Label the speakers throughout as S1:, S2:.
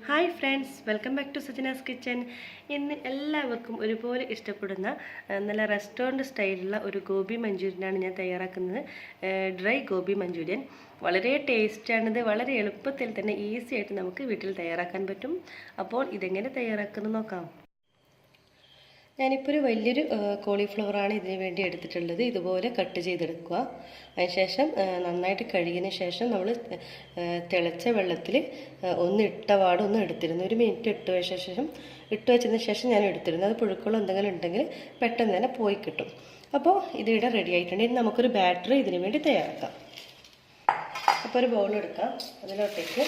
S1: Hi friends, welcome back to Sajana's kitchen. ഇന്ന് എല്ലാവർക്കും ഒരുപോലെ ഇഷ്ടപ്പെടുന്ന നല്ല റെസ്റ്റോറൻറ്റ് സ്റ്റൈലുള്ള ഒരു ഗോബി മഞ്ചൂരിയനാണ് ഞാൻ തയ്യാറാക്കുന്നത്. ഡ്രൈ ഗോബി മഞ്ചൂരിയൻ വളരെ ടേസ്റ്റാണിത്. വളരെ എളുപ്പത്തിൽ തന്നെ ഈസി ആയിട്ട് നമുക്ക് വീട്ടിൽ തയ്യാറാക്കാൻ പറ്റും. അപ്പോൾ ഇതെങ്ങനെ തയ്യാറാക്കുന്നത് നോക്കാം. ഞാനിപ്പോൾ ഒരു വലിയൊരു കോളിഫ്ലവറാണ് ഇതിന് വേണ്ടി എടുത്തിട്ടുള്ളത്. ഇതുപോലെ കട്ട് ചെയ്തെടുക്കുക. അതിനുശേഷം നന്നായിട്ട് കഴുകിയതിന് ശേഷം നമ്മൾ തിളച്ച വെള്ളത്തിൽ ഒന്ന് എടുത്തിരുന്നു. ഒരു മിനിറ്റ് ഇട്ട് വെച്ചതിന് ശേഷം ഞാൻ എടുത്തിരുന്നു. അത് പുഴുക്കളോ എന്തെങ്കിലും ഉണ്ടെങ്കിൽ പെട്ടെന്ന് തന്നെ പോയി കിട്ടും. അപ്പോൾ ഇതിവിടെ റെഡി ആയിട്ടുണ്ട്. ഇനി നമുക്കൊരു ബാറ്റർ ഇതിന് വേണ്ടി തയ്യാറാക്കാം. അപ്പോൾ ഒരു ബൗൾ എടുക്കാം. അതിലോട്ടേക്ക്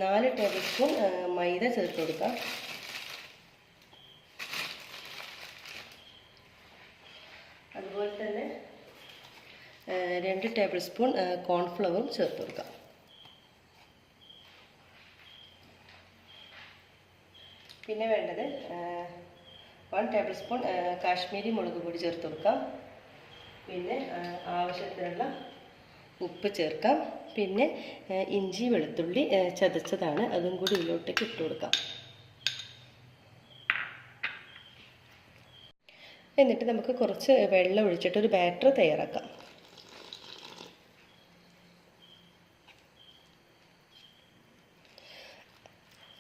S1: 4 ടേബിൾ സ്പൂൺ മൈദ ചേർത്ത് കൊടുക്കാം. അതുപോലെ തന്നെ 2 ടേബിൾ സ്പൂൺ കോൺഫ്ലവറും ചേർത്ത് കൊടുക്കാം. പിന്നെ വേണ്ടത് 1 ടേബിൾ സ്പൂൺ കാശ്മീരി മുളക് പൊടി ചേർത്ത് കൊടുക്കാം. പിന്നെ ആവശ്യത്തിനുള്ള ഉപ്പ് ചേർക്കാം. പിന്നെ ഇഞ്ചി വെളുത്തുള്ളി ചതച്ചതാണ്, അതും കൂടി ഇതിലോട്ടേക്ക് ഇട്ട് കൊടുക്കാം. എന്നിട്ട് നമുക്ക് കുറച്ച് വെള്ളം ഒഴിച്ചിട്ട് ഒരു ബാറ്റർ തയ്യാറാക്കാം.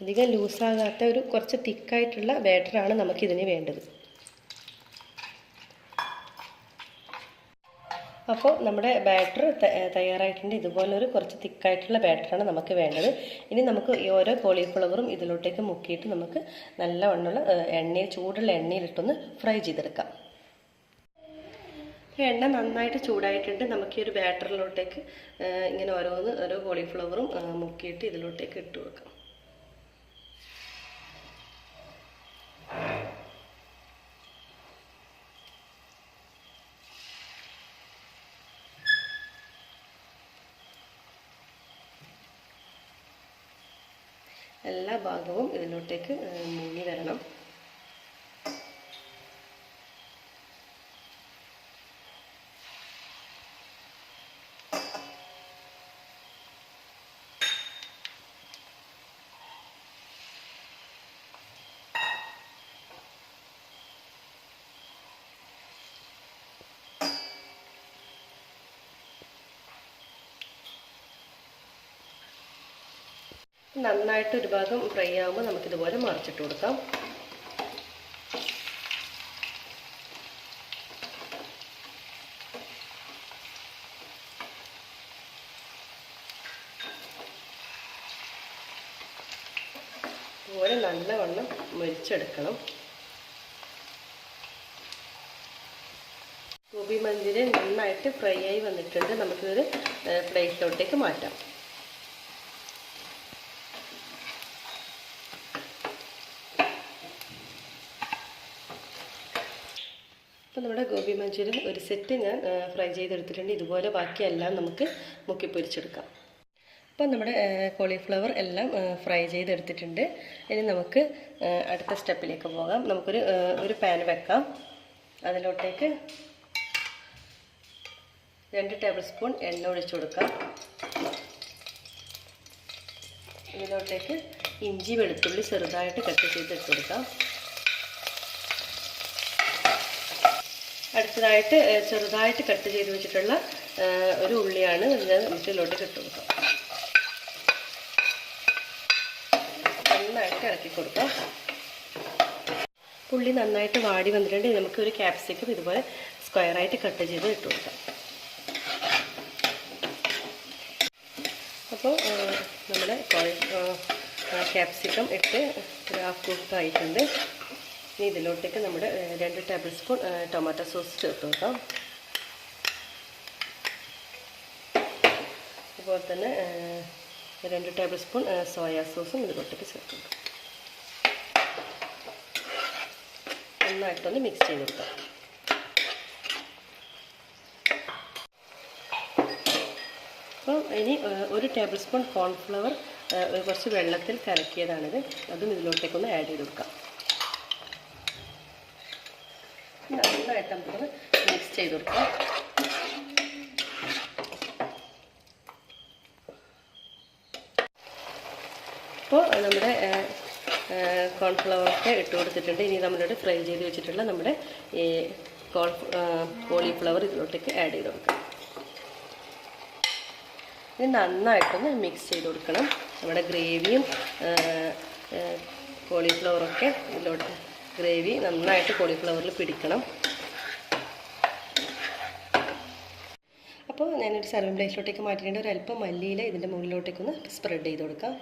S1: അധികം ലൂസാകാത്ത ഒരു കുറച്ച് തിക്കായിട്ടുള്ള ബാറ്ററാണ് നമുക്കിതിന് വേണ്ടത്. അപ്പോൾ നമ്മുടെ ബാറ്റർ തയ്യാറായിട്ടുണ്ട്. ഇതുപോലൊരു കുറച്ച് തിക്കായിട്ടുള്ള ബാറ്ററാണ് നമുക്ക് വേണ്ടത്. ഇനി നമുക്ക് ഈ ഓരോ കോളിഫ്ലവറും ഇതിലോട്ടേക്ക് മുക്കിയിട്ട് നമുക്ക് നല്ലവണ്ണമുള്ള ചൂടുള്ള എണ്ണയിലിട്ടൊന്ന് ഫ്രൈ ചെയ്തെടുക്കാം. എണ്ണ നന്നായിട്ട് ചൂടായിട്ടുണ്ട്. നമുക്ക് ഈ ഒരു ബാറ്ററിലോട്ടേക്ക് ഇങ്ങനെ ഓരോ കോളിഫ്ലവറും മുക്കിയിട്ട് ഇതിലോട്ടേക്ക് ഇട്ട് കൊടുക്കാം. എല്ലാ ഭാഗവും ഇതിലോട്ടേക്ക് മുങ്ങി വരണം. നന്നായിട്ട് ഒരു ഭാഗം ഫ്രൈ ആകുമ്പോൾ നമുക്കിതുപോലെ മറിച്ചിട്ട് കൊടുക്കാം. ഇതുപോലെ നല്ലവണ്ണം മൊരിച്ചെടുക്കണം. ഗോബി മഞ്ചൂരിയൻ നന്നായിട്ട് ഫ്രൈ ആയി വന്നിട്ടുണ്ട്. നമുക്കിതൊരു പ്ലേറ്റിലോട്ടേക്ക് മാറ്റാം. അപ്പോൾ നമ്മുടെ ഗോബി മഞ്ചൂരിയൻ ഒരു സെറ്റ് ഞാൻ ഫ്രൈ ചെയ്തെടുത്തിട്ടുണ്ട്. ഇതുപോലെ ബാക്കിയെല്ലാം നമുക്ക് മുക്കി പൊരിച്ചെടുക്കാം. അപ്പോൾ നമ്മുടെ കോളിഫ്ലവർ എല്ലാം ഫ്രൈ ചെയ്തെടുത്തിട്ടുണ്ട്. ഇനി നമുക്ക് അടുത്ത സ്റ്റെപ്പിലേക്ക് പോകാം. നമുക്കൊരു പാൻ വെക്കാം. അതിലോട്ടേക്ക് 2 ടേബിൾ സ്പൂൺ എണ്ണ ഒഴിച്ചു കൊടുക്കാം. ഇതിലോട്ടേക്ക് ഇഞ്ചി വെളുത്തുള്ളി ചെറുതായിട്ട് കട്ട് ചെയ്തിട്ട് കൊടുക്കാം. അടുത്തതായിട്ട് ചെറുതായിട്ട് കട്ട് ചെയ്ത് വെച്ചിട്ടുള്ള ഒരു ഉള്ളിയാണ് നമുക്ക് ഇതിലോട്ടേക്ക് ഇട്ട് കൊടുക്കാം. നന്നായിട്ട് ഇളക്കി കൊടുക്കാം. ഉള്ളി നന്നായിട്ട് വാടി വന്നിട്ടുണ്ട്. നമുക്ക് ഒരു ക്യാപ്സിക്കം ഇതുപോലെ സ്ക്വയറായിട്ട് കട്ട് ചെയ്ത് ഇട്ട് കൊടുക്കാം. അപ്പോൾ നമ്മുടെ ക്യാപ്സിക്കം ഇട്ട് ഒരു ഹാഫ് കുക്ക് ആയിട്ടുണ്ട്. ഇനി ഇതിലോട്ടേക്ക് നമ്മുടെ 2 ടേബിൾ സ്പൂൺ ടൊമാറ്റോ സോസ് ചേർത്ത് കൊടുക്കാം. അതുപോലെ തന്നെ 2 ടേബിൾ സ്പൂൺ സോയാ സോസും ഇതിലോട്ടേക്ക് ചേർത്ത് കൊടുക്കാം. നന്നായിട്ടൊന്ന് മിക്സ് ചെയ്ത് കൊടുക്കാം. അപ്പോൾ ഇനി 1 ടേബിൾ സ്പൂൺ കോൺഫ്ലവർ കുറച്ച് വെള്ളത്തിൽ കലക്കിയതാണിത്. അതും ഇതിലോട്ടേക്കൊന്ന് ആഡ് ചെയ്ത് കൊടുക്കാം. നന്നായിട്ട് നമുക്കൊന്ന് മിക്സ് ചെയ്ത് കൊടുക്കാം. അപ്പോൾ നമ്മുടെ കോൺഫ്ലവറൊക്കെ ഇട്ട് കൊടുത്തിട്ടുണ്ട്. ഇനി നമ്മളോട് ഫ്രൈ ചെയ്ത് വെച്ചിട്ടുള്ള നമ്മുടെ ഈ കോളിഫ്ലവർ ഇതിലോട്ടേക്ക് ആഡ് ചെയ്ത് കൊടുക്കാം. ഇത് നന്നായിട്ടൊന്ന് മിക്സ് ചെയ്ത് കൊടുക്കണം. നമ്മുടെ ഗ്രേവിയും കോളിഫ്ലവറൊക്കെ ഇതിലോട്ട് ഗ്രേവി നന്നായിട്ട് കോളിഫ്ലവറിൽ പിടിക്കണം. അപ്പോൾ ഞാനൊരു സർവിംഗ് പ്ലേറ്റിലോട്ടേക്ക് മാറ്റിയിട്ട് ഒരല്പം മല്ലിയില ഇതിൻ്റെ മുകളിലോട്ടേക്കൊന്ന് സ്പ്രെഡ് ചെയ്ത് കൊടുക്കാം.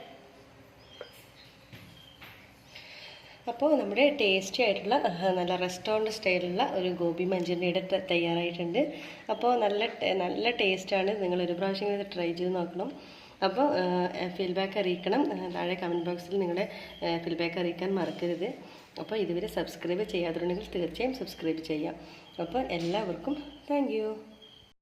S1: അപ്പോൾ നമ്മുടെ ടേസ്റ്റി ആയിട്ടുള്ള നല്ല റെസ്റ്റോറൻറ്റ് സ്റ്റൈലുള്ള ഒരു ഗോബി മഞ്ചൂരിയൻ ഇവിടെ തയ്യാറായിട്ടുണ്ട്. അപ്പോൾ നല്ല ടേസ്റ്റാണ്. നിങ്ങൾ ഒരു പ്രാവശ്യം ഇത് ട്രൈ ചെയ്ത് നോക്കണം. അപ്പോൾ ഫീഡ്ബാക്ക് അറിയിക്കണം. താഴെ കമൻറ്റ് ബോക്സിൽ നിങ്ങളുടെ ഫീഡ്ബാക്ക് അറിയിക്കാൻ മറക്കരുത്. അപ്പോൾ ഇതുവരെ സബ്സ്ക്രൈബ് ചെയ്യാത്തതുണ്ടെങ്കിൽ തീർച്ചയായും സബ്സ്ക്രൈബ് ചെയ്യാം. അപ്പോൾ എല്ലാവർക്കും താങ്ക് യു.